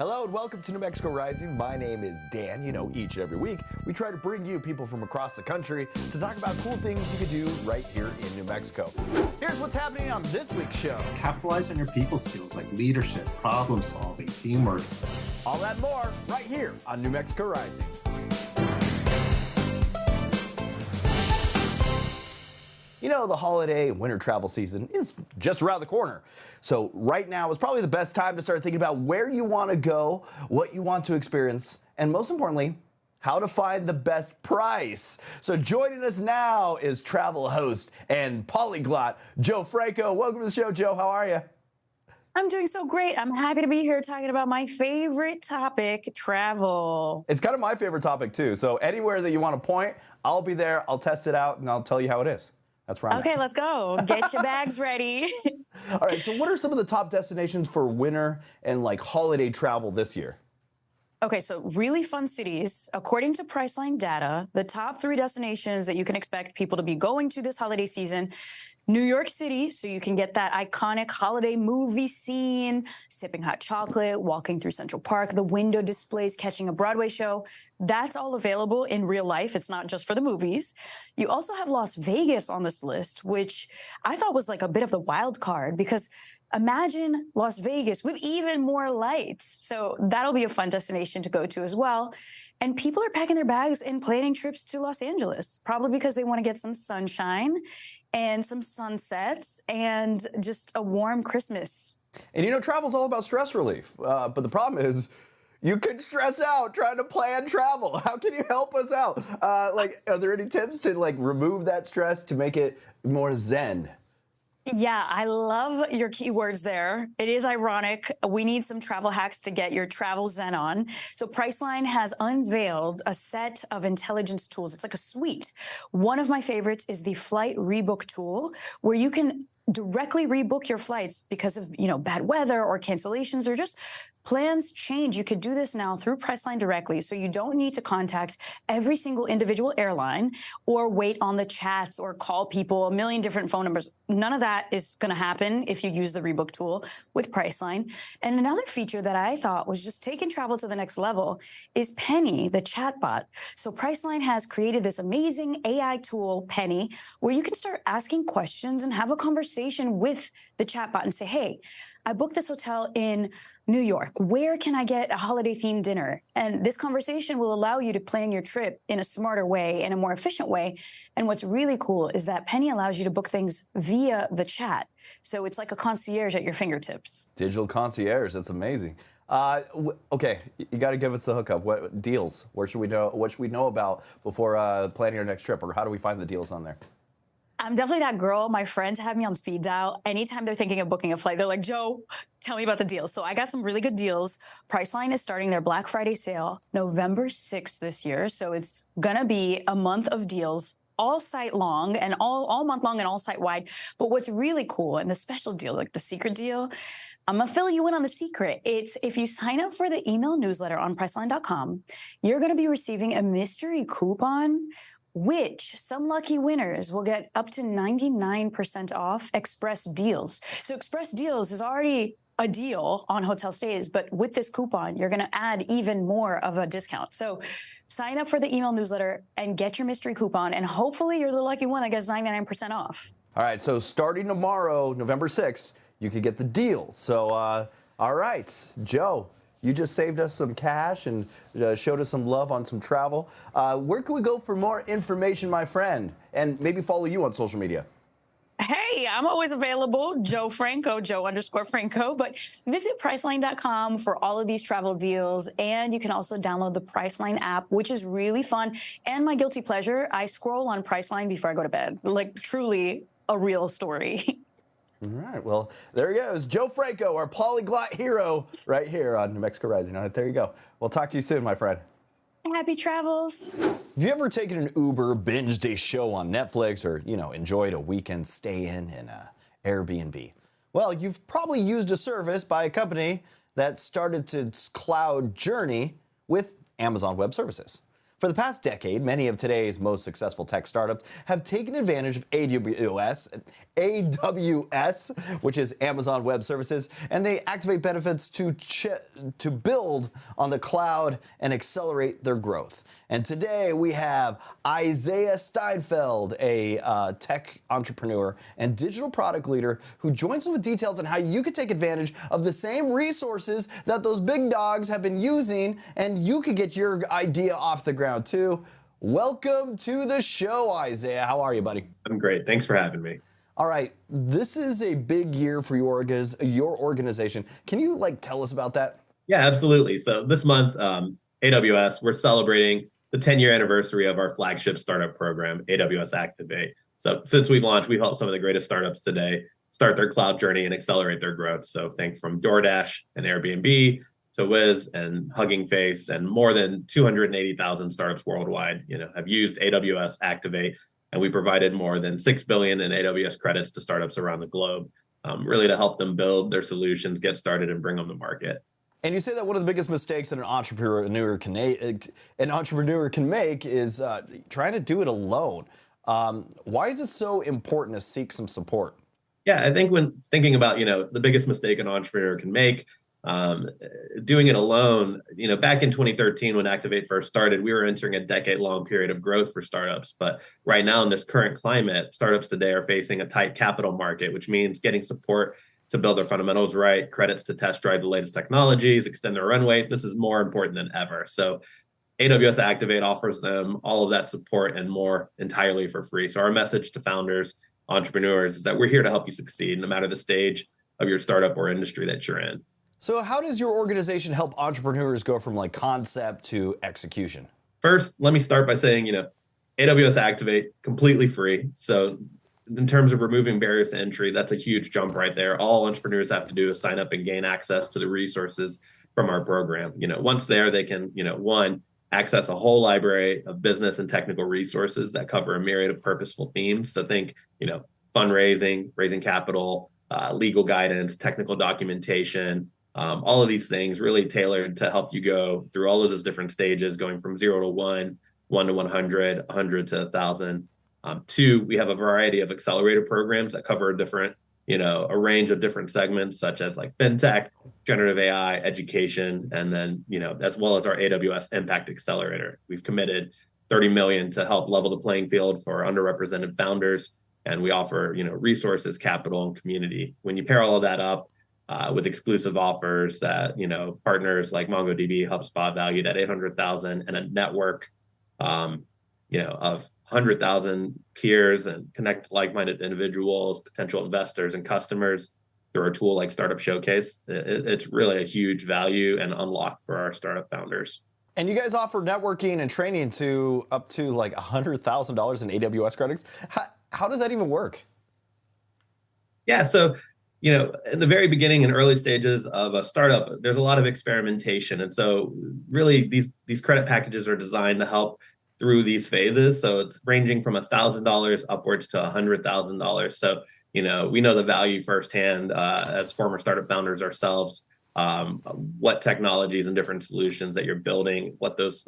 Hello and welcome to New Mexico Rising. My name is Dan. You know, each and every week, we try to bring you people from across the country to talk about cool things you can do right here in New Mexico. Here's what's happening on this week's show. Capitalize on your people skills like leadership, problem solving, teamwork. All that and more right here on New Mexico Rising. You know, the holiday and winter travel season is just around the corner. So right now is probably the best time to start thinking about where you want to go, what you want to experience, and most importantly, how to find the best price. So joining us now is travel host and polyglot Joe Franco. Welcome to the show, Joe. How are you? I'm doing so great. I'm happy to be here talking about my favorite topic, travel. It's kind of my favorite topic too. So anywhere that you want to point, I'll be there. I'll test it out and I'll tell you how it is. That's right. Okay, let's go. Get your bags ready. All right, so what are some of the top destinations for winter and like holiday travel this year? Okay, so really fun cities. According to Priceline data, the top 3 destinations that you can expect people to be going to this holiday season: New York City, so you can get that iconic holiday movie scene, sipping hot chocolate, walking through Central Park, the window displays, catching a Broadway show. That's all available in real life. It's not just for the movies. You also have Las Vegas on this list, which I thought was like a bit of the wild card, because imagine Las Vegas with even more lights. So that'll be a fun destination to go to as well. And people are packing their bags and planning trips to Los Angeles, probably because they want to get some sunshine and some sunsets and just a warm Christmas. And you know, travel's all about stress relief. But the problem is, you could stress out trying to plan travel. How can you help us out? Are there any tips to like remove that stress to make it more zen? Yeah, I love your keywords there. It is ironic. We need some travel hacks to get your travel zen on. So Priceline has unveiled a set of intelligence tools. It's like a suite. One of my favorites is the flight rebook tool, where you can directly rebook your flights because of, bad weather or cancellations or just plans change. You could do this now through Priceline directly, so you don't need to contact every single individual airline or wait on the chats or call people a million different phone numbers. None of that is going to happen if you use the rebook tool with Priceline. And another feature that I thought was just taking travel to the next level is Penny, the chatbot. So Priceline has created this amazing AI tool, Penny, where you can start asking questions and have a conversation with the chatbot and say, hey, I booked this hotel in New York. Where can I get a holiday-themed dinner? And this conversation will allow you to plan your trip in a smarter way, in a more efficient way. And what's really cool is that Penny allows you to book things via the chat. So it's like a concierge at your fingertips. Digital concierge, that's amazing. Okay, you got to give us the hookup. What deals? Where should we know? What should we know about before planning our next trip? Or how do we find the deals on there? I'm definitely that girl. My friends have me on speed dial. Anytime they're thinking of booking a flight, they're like, Joe, tell me about the deals. So I got some really good deals. Priceline is starting their Black Friday sale November 6th this year. So it's going to be a month of deals, all site long and all month long and all site wide. But what's really cool, and the special deal, like the secret deal, I'm going to fill you in on the secret. It's if you sign up for the email newsletter on Priceline.com, you're going to be receiving a mystery coupon, which some lucky winners will get up to 99% off Express Deals. So Express Deals is already a deal on hotel stays, but with this coupon, you're going to add even more of a discount. So sign up for the email newsletter and get your mystery coupon, and hopefully you're the lucky one that gets 99% off. All right, so starting tomorrow, November 6th, you could get the deal. So, all right, Joe, you just saved us some cash and showed us some love on some travel. Where can we go for more information, my friend? And maybe follow you on social media. Hey, I'm always available, Joe Franco, Joe_Franco. But visit Priceline.com for all of these travel deals. And you can also download the Priceline app, which is really fun. And my guilty pleasure, I scroll on Priceline before I go to bed. Like, truly a real story. All right, well, there he goes. Joe Franco, our polyglot hero, right here on New Mexico Rising. All right, there you go. We'll talk to you soon, my friend. Happy travels. Have you ever taken an Uber, binged a show on Netflix, or, enjoyed a weekend stay-in an Airbnb? Well, you've probably used a service by a company that started its cloud journey with Amazon Web Services. For the past decade, many of today's most successful tech startups have taken advantage of AWS, which is Amazon Web Services, and they activate benefits to build on the cloud and accelerate their growth. And today we have Isaiah Steinfeld, a tech entrepreneur and digital product leader, who joins us with details on how you can take advantage of the same resources that those big dogs have been using, and you could get your idea off the ground too. Welcome to the show, Isaiah. How are you, buddy? I'm great. Thanks for having me. All right, this is a big year for your organization. Can you tell us about that? Yeah, absolutely. So this month, AWS, we're celebrating the 10-year anniversary of our flagship startup program, AWS Activate. So since we've launched, we've helped some of the greatest startups today start their cloud journey and accelerate their growth. So think from DoorDash and Airbnb to Wiz and Hugging Face, and more than 280,000 startups worldwide, have used AWS Activate, and we provided more than $6 billion in AWS credits to startups around the globe, really to help them build their solutions, get started, and bring them to market. And you say that one of the biggest mistakes that an entrepreneur can make is trying to do it alone. Why is it so important to seek some support? Yeah, I think when thinking about the biggest mistake an entrepreneur can make, doing it alone, back in 2013 when Activate first started, we were entering a decade-long period of growth for startups. But right now in this current climate, startups today are facing a tight capital market, which means getting support to build their fundamentals right, credits to test drive the latest technologies, extend their runway. This is more important than ever. So AWS Activate offers them all of that support and more entirely for free. So our message to founders, entrepreneurs, is that we're here to help you succeed no matter the stage of your startup or industry that you're in. So how does your organization help entrepreneurs go from concept to execution? First, let me start by saying, AWS Activate, completely free. So in terms of removing barriers to entry, that's a huge jump right there. All entrepreneurs have to do is sign up and gain access to the resources from our program. Once there, they can, one, access a whole library of business and technical resources that cover a myriad of purposeful themes. So think, fundraising, raising capital, legal guidance, technical documentation, all of these things really tailored to help you go through all of those different stages, going from 0 to 1, 1 to 100, 100 to 1,000. Two, we have a variety of accelerator programs that cover a range of different segments, such as fintech, generative AI, education, and then, as well as our AWS Impact Accelerator. We've committed $30 million to help level the playing field for underrepresented founders, and we offer, resources, capital, and community. When you pair all of that up with exclusive offers that, partners like MongoDB, HubSpot valued at $800,000, and a network, of 100,000 peers, and connect like-minded individuals, potential investors, and customers through our tool like Startup Showcase. It's really a huge value and unlock for our startup founders. And you guys offer networking and training to up to $100,000 in AWS credits. How does that even work? Yeah, so in the very beginning and early stages of a startup, there's a lot of experimentation, and so really these credit packages are designed to help through these phases. So it's ranging from $1,000 upwards to $100,000. So, we know the value firsthand as former startup founders ourselves, what technologies and different solutions that you're building, what those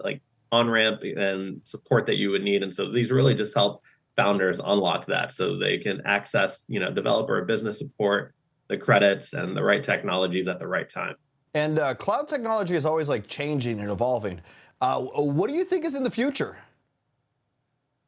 on-ramp and support that you would need. And so these really just help founders unlock that so they can access, developer or business support, the credits, and the right technologies at the right time. And cloud technology is always changing and evolving. What do you think is in the future?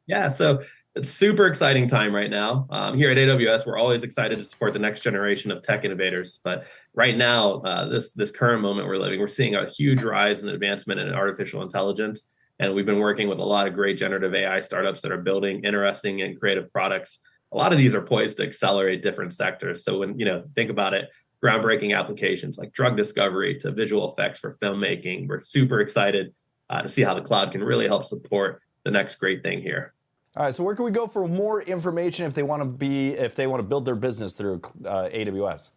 Yeah, so it's super exciting time right now. Here at AWS, we're always excited to support the next generation of tech innovators. But right now, this current moment we're living, we're seeing a huge rise in advancement in artificial intelligence. And we've been working with a lot of great generative AI startups that are building interesting and creative products. A lot of these are poised to accelerate different sectors. So when, think about it, groundbreaking applications like drug discovery to visual effects for filmmaking, we're super excited to see how the cloud can really help support the next great thing here. All right, so where can we go for more information if they want to build their business through AWS?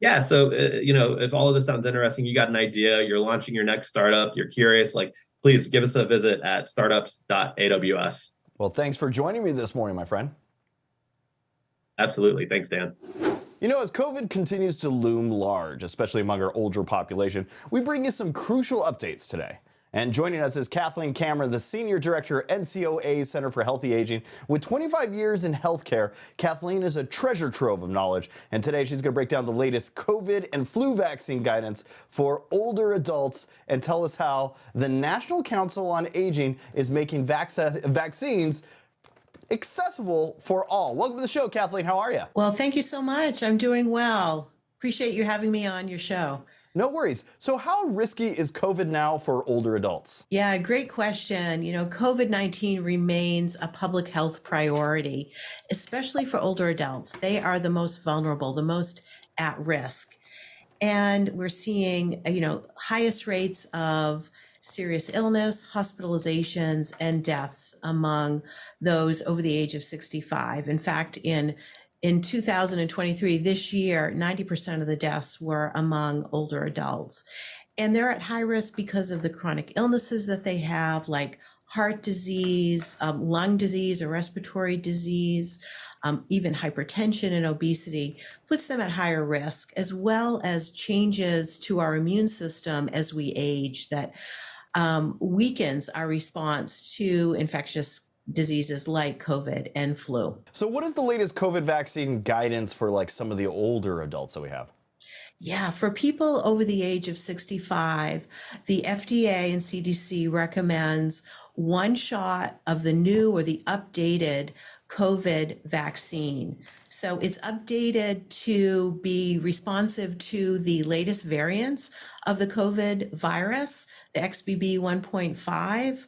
Yeah, so if all of this sounds interesting, you got an idea, you're launching your next startup, you're curious, please give us a visit at startups.aws. Well, thanks for joining me this morning, my friend. Absolutely. Thanks, Dan. As COVID continues to loom large, especially among our older population, we bring you some crucial updates today. And joining us is Kathleen Cameron, the Senior Director, NCAA Center for Healthy Aging. With 25 years in healthcare, Kathleen is a treasure trove of knowledge. And today she's going to break down the latest COVID and flu vaccine guidance for older adults and tell us how the National Council on Aging is making vaccines accessible for all. Welcome to the show, Kathleen. How are you? Well, thank you so much. I'm doing well. Appreciate you having me on your show. No worries. So how risky is COVID now for older adults? Yeah, great question. You know, COVID-19 remains a public health priority, especially for older adults. They are the most vulnerable, the most at risk. And we're seeing, highest rates of serious illness, hospitalizations, and deaths among those over the age of 65. In fact, in 2023, this year, 90% of the deaths were among older adults. And they're at high risk because of the chronic illnesses that they have, like heart disease, lung disease, or respiratory disease, even hypertension and obesity puts them at higher risk, as well as changes to our immune system as we age that weakens our response to infectious diseases like COVID and flu. So what is the latest COVID vaccine guidance for like some of the older adults that we have? Yeah, for people over the age of 65, the FDA and CDC recommends one shot of the new or the updated COVID vaccine. So it's updated to be responsive to the latest variants of the COVID virus, the XBB 1.5.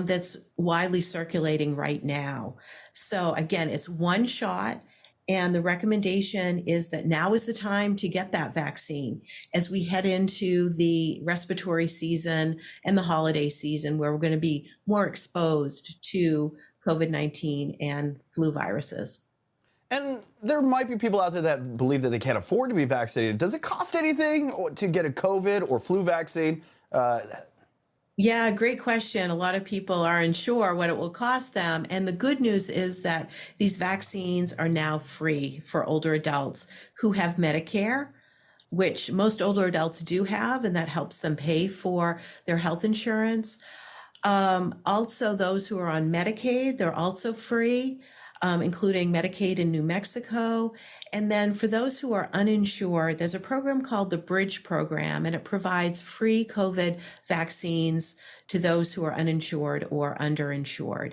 That's widely circulating right now. So again, it's one shot, and the recommendation is that now is the time to get that vaccine as we head into the respiratory season and the holiday season, where we're going to be more exposed to COVID-19 and flu viruses. And there might be people out there that believe that they can't afford to be vaccinated. Does it cost anything to get a COVID or flu vaccine? Yeah, great question. A lot of people are unsure what it will cost them. And the good news is that these vaccines are now free for older adults who have Medicare, which most older adults do have, and that helps them pay for their health insurance. Also, those who are on Medicaid, they're also free, including Medicaid in New Mexico. And then for those who are uninsured, there's a program called the Bridge Program, and it provides free COVID vaccines to those who are uninsured or underinsured.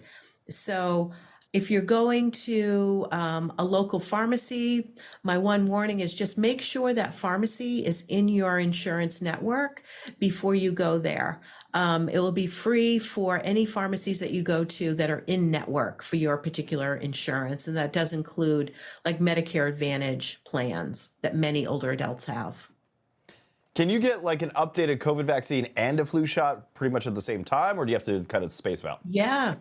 So if you're going to a local pharmacy, my one warning is just make sure that pharmacy is in your insurance network before you go there. It will be free for any pharmacies that you go to that are in network for your particular insurance. And that does include like Medicare Advantage plans that many older adults have. Can you get like an updated COVID vaccine and a flu shot pretty much at the same time, or do you have to kind of space them out? Yeah.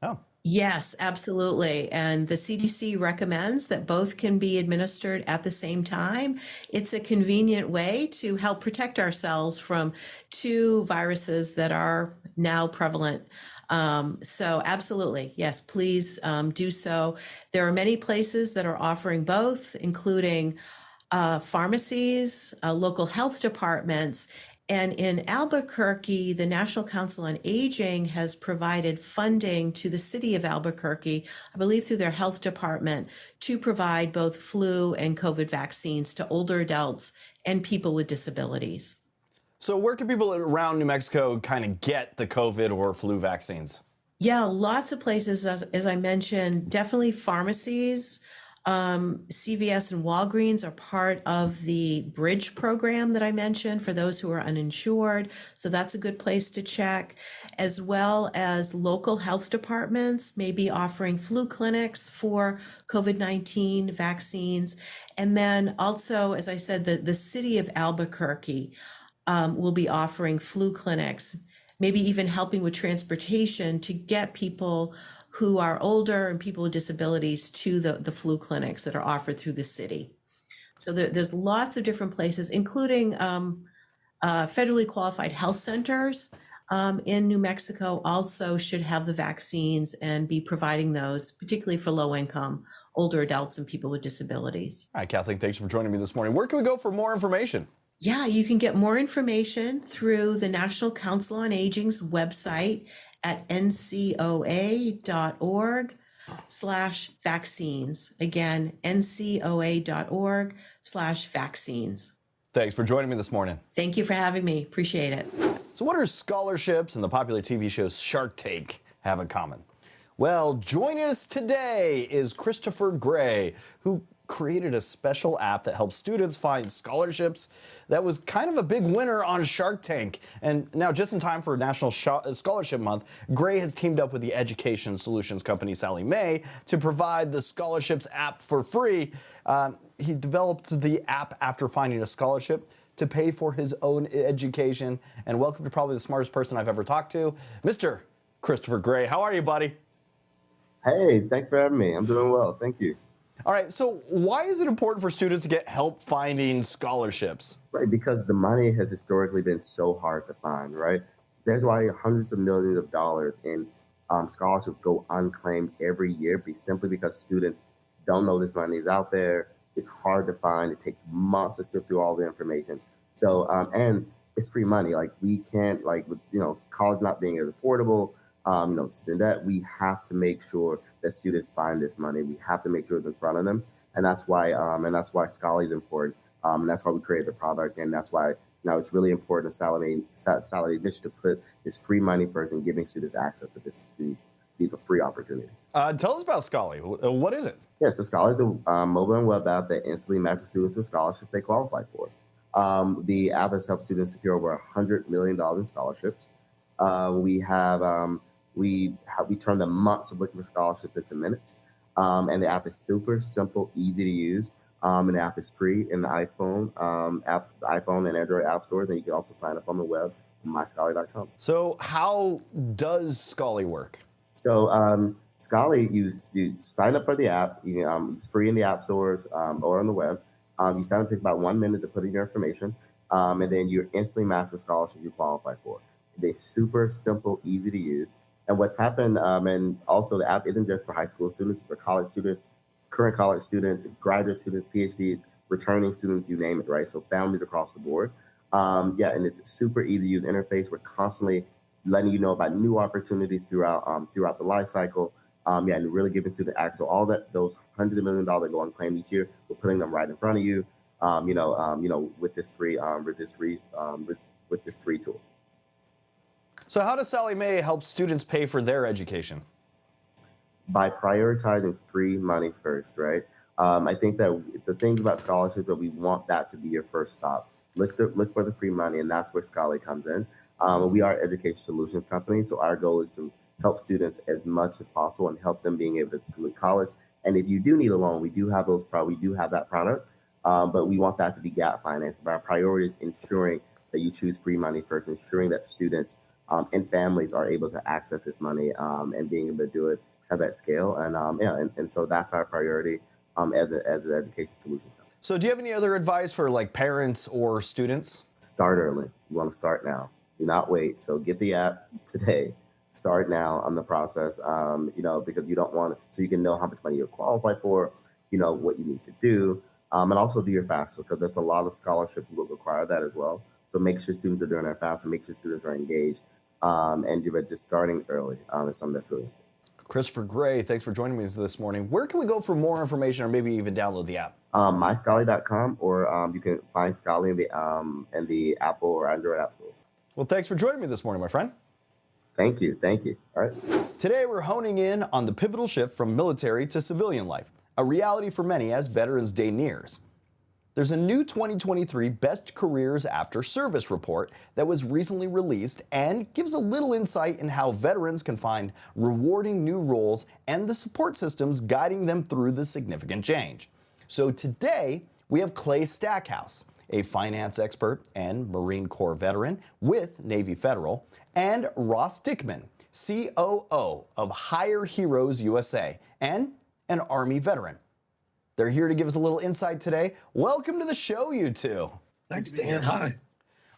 Oh. Yes, absolutely. And the CDC recommends that both can be administered at the same time. It's a convenient way to help protect ourselves from two viruses that are now prevalent. So absolutely, yes, please do so. There are many places that are offering both, including pharmacies, local health departments. And in Albuquerque, the National Council on Aging has provided funding to the city of Albuquerque, I believe through their health department, to provide both flu and COVID vaccines to older adults and people with disabilities. So where can people around New Mexico kind of get the COVID or flu vaccines? Yeah, lots of places, as I mentioned, definitely pharmacies. CVS and Walgreens are part of the Bridge program that I mentioned for those who are uninsured. So that's a good place to check, as well as local health departments may be offering flu clinics for COVID-19 vaccines. And then also, as I said, the city of Albuquerque will be offering flu clinics, maybe even helping with transportation to get people who are older and people with disabilities to the flu clinics that are offered through the city. So there's lots of different places, including federally qualified health centers in New Mexico also should have the vaccines and be providing those, particularly for low-income, older adults and people with disabilities. All right, Kathleen, thanks for joining me this morning. Where can we go for more information? Yeah, you can get more information through the National Council on Aging's website at ncoa.org/vaccines. Again, ncoa.org/vaccines. Thanks for joining me this morning. Thank you for having me. Appreciate it. So what are scholarships and the popular TV show Shark Tank have in common? Well, joining us today is Christopher Gray, who created a special app that helps students find scholarships that was kind of a big winner on Shark Tank. And now, just in time for National Scholarship Month, Gray has teamed up with the education solutions company Sallie Mae to provide the scholarships app for free. He developed the app after finding a scholarship to pay for his own education. And welcome to probably the smartest person I've ever talked to, Mr. Christopher Gray. How are you, buddy? Hey, thanks for having me. I'm doing well. Thank you. All right, so why is it important for students to get help finding scholarships? Right, because the money has historically been so hard to find, right? That's why hundreds of millions of dollars in scholarships go unclaimed every year, simply because students don't know this money is out there. It's hard to find. It takes months to sift through all the information. So, and it's free money. Like, we can't, like, with, college not being as affordable, student debt, we have to make sure that students find this money. We have to make sure it's in front of them. And that's why Scholarly is important. And that's why we created the product. And that's why now it's really important to Sallie Mae to put this free money first and giving students access to these are free opportunities. Tell us about Scholarly. What is it? Yeah, so Scholarly is a mobile and web app that instantly matches students with scholarships they qualify for. The app has helped students secure over $100 million in scholarships. We turn the months of looking for scholarships into minutes. And the app is super simple, easy to use. And the app is free in the iPhone and Android app stores. And you can also sign up on the web at myscholarly.com. So how does Scholarly work? So Scholarly, you sign up for the app. It's free in the app stores or on the web. You sign up, it takes about 1 minute to put in your information. And then you're instantly matched with scholarships you qualify for. It's super simple, easy to use. And what's happened, and also the app isn't just for high school students, it's for college students, current college students, graduate students, PhDs, returning students, you name it, right? So families across the board. And it's a super easy to use interface. We're constantly letting you know about new opportunities throughout the life cycle. And really giving students access. So all those hundreds of millions of dollars that go unclaimed each year, we're putting them right in front of you. With this free tool. So how does Sallie Mae help students pay for their education? By prioritizing free money first, right? I think that the things about scholarships that we want that to be your first stop. Look for the free money, and that's where Scholarly comes in. We are an education solutions company, so our goal is to help students as much as possible and help them being able to complete college. And if you do need a loan, we do have that product, but we want that to be gap financed. But our priority is ensuring that you choose free money first, ensuring that students and families are able to access this money and being able to do it at that scale. And so that's our priority as an education solutions company. So do you have any other advice for like parents or students? Start early. You want to start now. Do not wait. So get the app today. Start now on the process, because you don't want so you can know how much money you qualify for, what you need to do, and also do your FAFSA, because there's a lot of scholarships that require that as well. So make sure students are doing their FAFSA, make sure students are engaged, and you're just starting early is something that's really important. Christopher Gray, thanks for joining me this morning. Where can we go for more information or maybe even download the app? myscholarly.com, or you can find Scholarly in the Apple or Android app stores. Well, thanks for joining me this morning, my friend. Thank you. All right. Today, we're honing in on the pivotal shift from military to civilian life, a reality for many as Veterans Day nears. There's a new 2023 Best Careers After Service report that was recently released and gives a little insight in how veterans can find rewarding new roles and the support systems guiding them through the significant change. So today, we have Clay Stackhouse, a finance expert and Marine Corps veteran with Navy Federal, and Ross Dickman, COO of Hire Heroes USA and an Army veteran. They're here to give us a little insight today. Welcome to the show, you two. Thanks, Dan. Hi.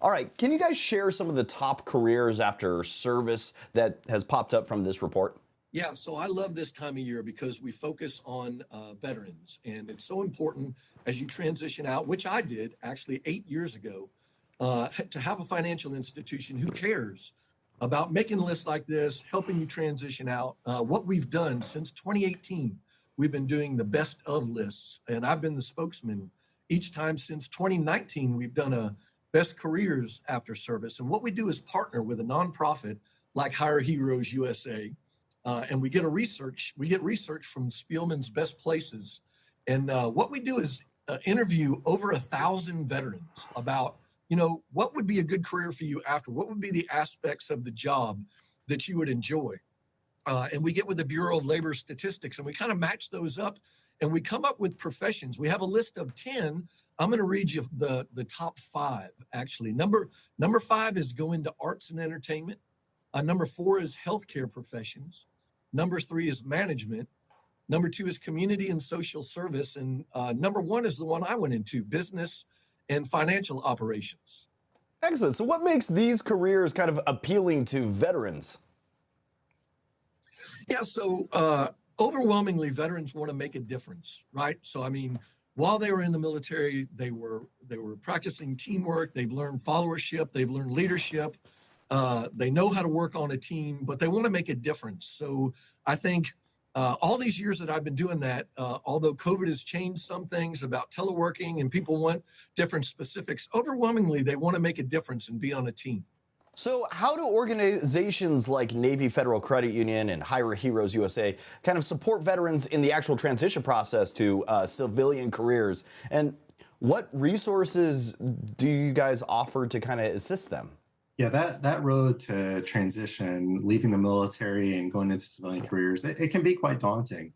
All right, can you guys share some of the top careers after service that has popped up from this report? Yeah, so I love this time of year because we focus on veterans, and it's so important as you transition out, which I did actually 8 years ago. to have a financial institution who cares about making lists like this, helping you transition out. What we've done since 2018, we've been doing the best of lists, and I've been the spokesman each time since 2019. We've done a best careers after service. And what we do is partner with a nonprofit like Hire Heroes USA. And we get research from Spielman's Best Places. And what we do is interview over 1,000 veterans about, what would be a good career for you after? What would be the aspects of the job that you would enjoy? And we get with the Bureau of Labor Statistics and we kind of match those up and we come up with professions. We have a list of 10. I'm going to read you the top 5, actually. Number 5 is go into arts and entertainment. Number 4 is healthcare professions. Number 3 is management. Number 2 is community and social service. And number 1 is the one I went into, business and financial operations. Excellent. So what makes these careers kind of appealing to veterans? Yeah, so overwhelmingly, veterans want to make a difference, right? So, I mean, while they were in the military, they were practicing teamwork. They've learned followership. They've learned leadership. They know how to work on a team, but they want to make a difference. So I think all these years that I've been doing that, although COVID has changed some things about teleworking and people want different specifics, overwhelmingly, they want to make a difference and be on a team. So how do organizations like Navy Federal Credit Union and Hire Heroes USA kind of support veterans in the actual transition process to civilian careers? And what resources do you guys offer to kind of assist them? Yeah, that road to transition, leaving the military and going into civilian careers, it can be quite daunting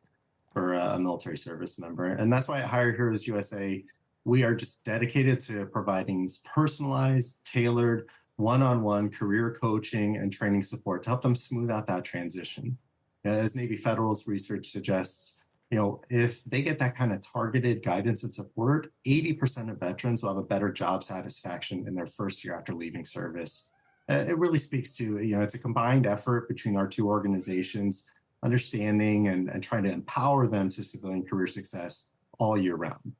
for a military service member. And that's why at Hire Heroes USA, we are just dedicated to providing personalized, tailored, one-on-one career coaching and training support to help them smooth out that transition. As Navy Federal's research suggests, if they get that kind of targeted guidance and support, 80% of veterans will have a better job satisfaction in their first year after leaving service. It really speaks to, it's a combined effort between our two organizations, understanding and trying to empower them to civilian career success all year round.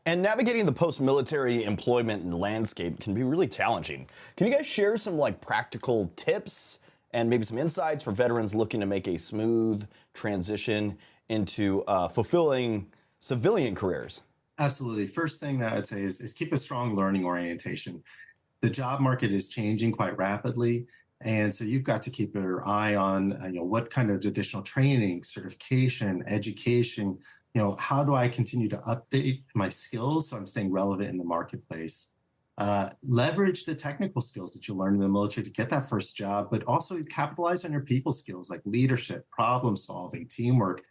And navigating the post-military employment landscape can be really challenging. Can you guys share some practical tips and maybe some insights for veterans looking to make a smooth transition into fulfilling civilian careers? Absolutely. First thing that I'd say is keep a strong learning orientation. The job market is changing quite rapidly. And so you've got to keep your eye on what kind of additional training, certification, education, how do I continue to update my skills so I'm staying relevant in the marketplace? Leverage the technical skills that you learn in the military to get that first job, but also capitalize on your people skills like leadership, problem solving, teamwork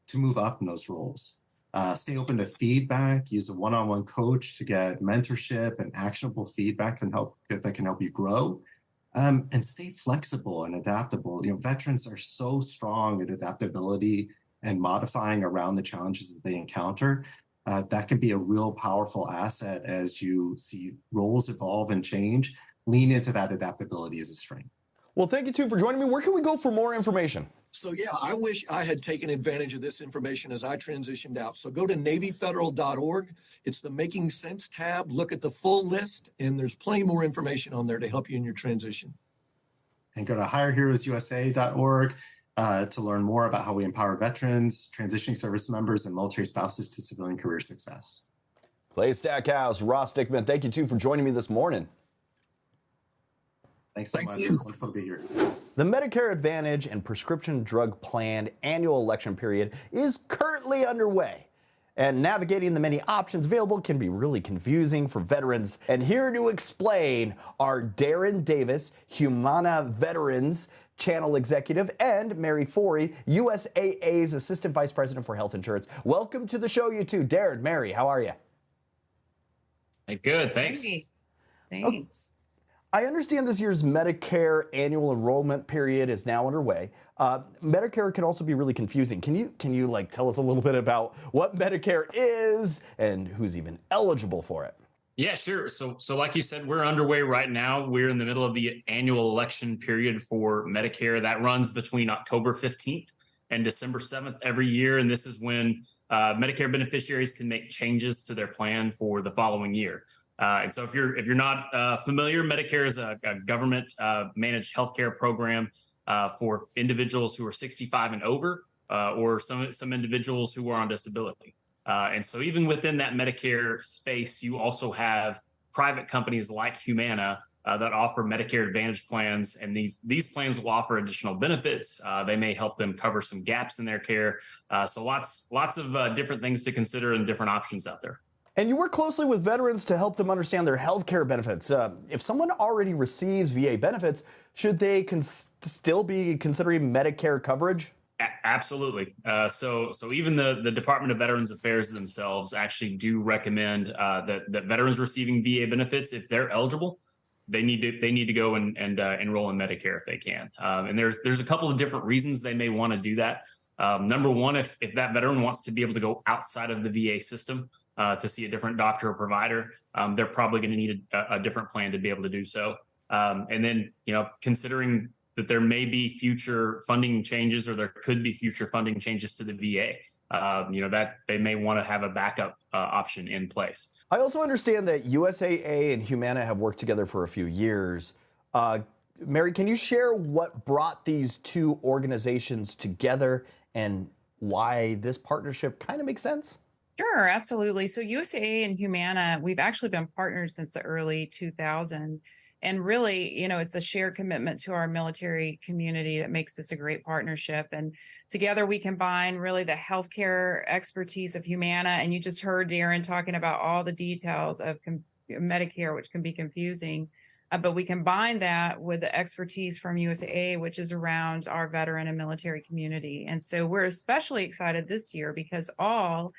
to move up in those roles. Stay open to feedback, use a one-on-one coach to get mentorship and actionable feedback that can help you grow. And stay flexible and adaptable. Veterans are so strong at adaptability and modifying around the challenges that they encounter. That can be a real powerful asset as you see roles evolve and change. Lean into that adaptability as a strength. Well, thank you too for joining me. Where can we go for more information? So yeah, I wish I had taken advantage of this information as I transitioned out. So go to NavyFederal.org. It's the Making Sense tab. Look at the full list, and there's plenty more information on there to help you in your transition. And go to HireHeroesUSA.org. To learn more about how we empower veterans, transitioning service members, and military spouses to civilian career success. Clay Stackhouse, Ross Dickman, thank you too for joining me this morning. Thanks so much. Thank you. Wonderful to be here. The Medicare Advantage and Prescription Drug Plan annual election period is currently underway. And navigating the many options available can be really confusing for veterans. And here to explain are Darren Davis, Humana Veterans Channel Executive, and Mary Forey, USAA's Assistant Vice President for Health Insurance. Welcome to the show, you two. Darren, Mary, how are you? Hey, good, thanks. Hey, thanks. Okay. I understand this year's Medicare annual enrollment period is now underway. Medicare can also be really confusing. Can you tell us a little bit about what Medicare is and who's even eligible for it? Yeah, sure. So like you said, we're underway right now. We're in the middle of the annual election period for Medicare. That runs between October 15th and December 7th every year. And this is when Medicare beneficiaries can make changes to their plan for the following year. And so if you're not familiar, Medicare is a government managed healthcare program for individuals who are 65 and over, or some individuals who are on disability. And so even within that Medicare space, you also have private companies like Humana that offer Medicare Advantage plans, and these plans will offer additional benefits. They may help them cover some gaps in their care. So lots of different things to consider and different options out there. And you work closely with veterans to help them understand their health care benefits. If someone already receives VA benefits, should they still be considering Medicare coverage? Absolutely. So even the Department of Veterans Affairs themselves actually do recommend that veterans receiving VA benefits, if they're eligible, they need to go and enroll in Medicare if they can. And there's a couple of different reasons they may want to do that. Number one, if that veteran wants to be able to go outside of the VA system to see a different doctor or provider, they're probably going to need a different plan to be able to do so. And then, considering that there may be future funding changes, or there could be future funding changes to the VA, that they may want to have a backup option in place. I also understand that USAA and Humana have worked together for a few years. Mary, can you share what brought these two organizations together and why this partnership kind of makes sense? Sure, absolutely. So USAA and Humana, we've actually been partners since the early 2000s. And really, it's a shared commitment to our military community that makes this a great partnership. And together we combine really the healthcare expertise of Humana. And you just heard Darren talking about all the details of Medicare, which can be confusing. But we combine that with the expertise from USAA, which is around our veteran and military community. And so we're especially excited this year because all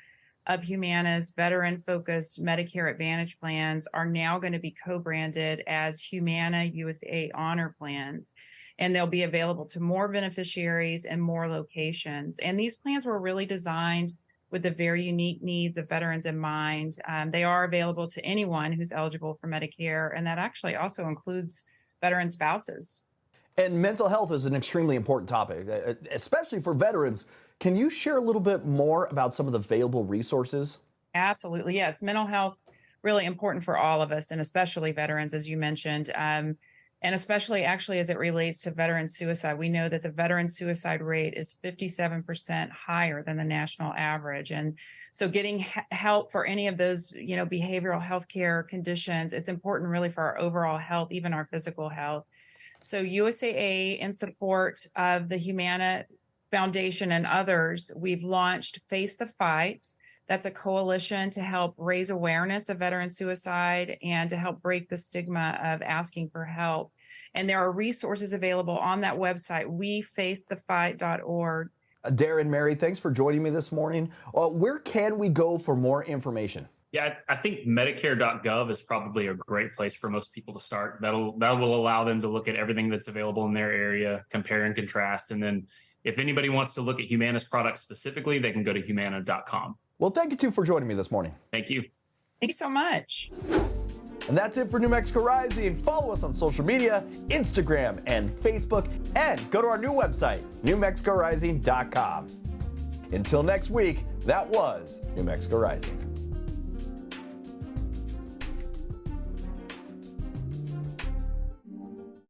of Humana's veteran-focused Medicare Advantage plans are now going to be co-branded as Humana USA Honor plans, and they'll be available to more beneficiaries and more locations. And these plans were really designed with the very unique needs of veterans in mind. They are available to anyone who's eligible for Medicare, and that actually also includes veteran spouses. And mental health is an extremely important topic, especially for veterans. Can you share a little bit more about some of the available resources? Absolutely, yes. Mental health, really important for all of us, and especially veterans, as you mentioned, and especially actually as it relates to veteran suicide. We know that the veteran suicide rate is 57% higher than the national average. And so getting help for any of those, behavioral health care conditions, it's important really for our overall health, even our physical health. So USAA, in support of the Humana Foundation and others, we've launched Face the Fight. That's a coalition to help raise awareness of veteran suicide and to help break the stigma of asking for help. And there are resources available on that website, wefacethefight.org. Darren, Mary, thanks for joining me this morning. Where can we go for more information? Yeah, I think Medicare.gov is probably a great place for most people to start. That will allow them to look at everything that's available in their area, compare and contrast. And then if anybody wants to look at Humana's products specifically, they can go to humana.com. Well, thank you two for joining me this morning. Thank you. Thank you so much. And that's it for New Mexico Rising. Follow us on social media, Instagram and Facebook, and go to our new website, newmexicorising.com. Until next week, that was New Mexico Rising.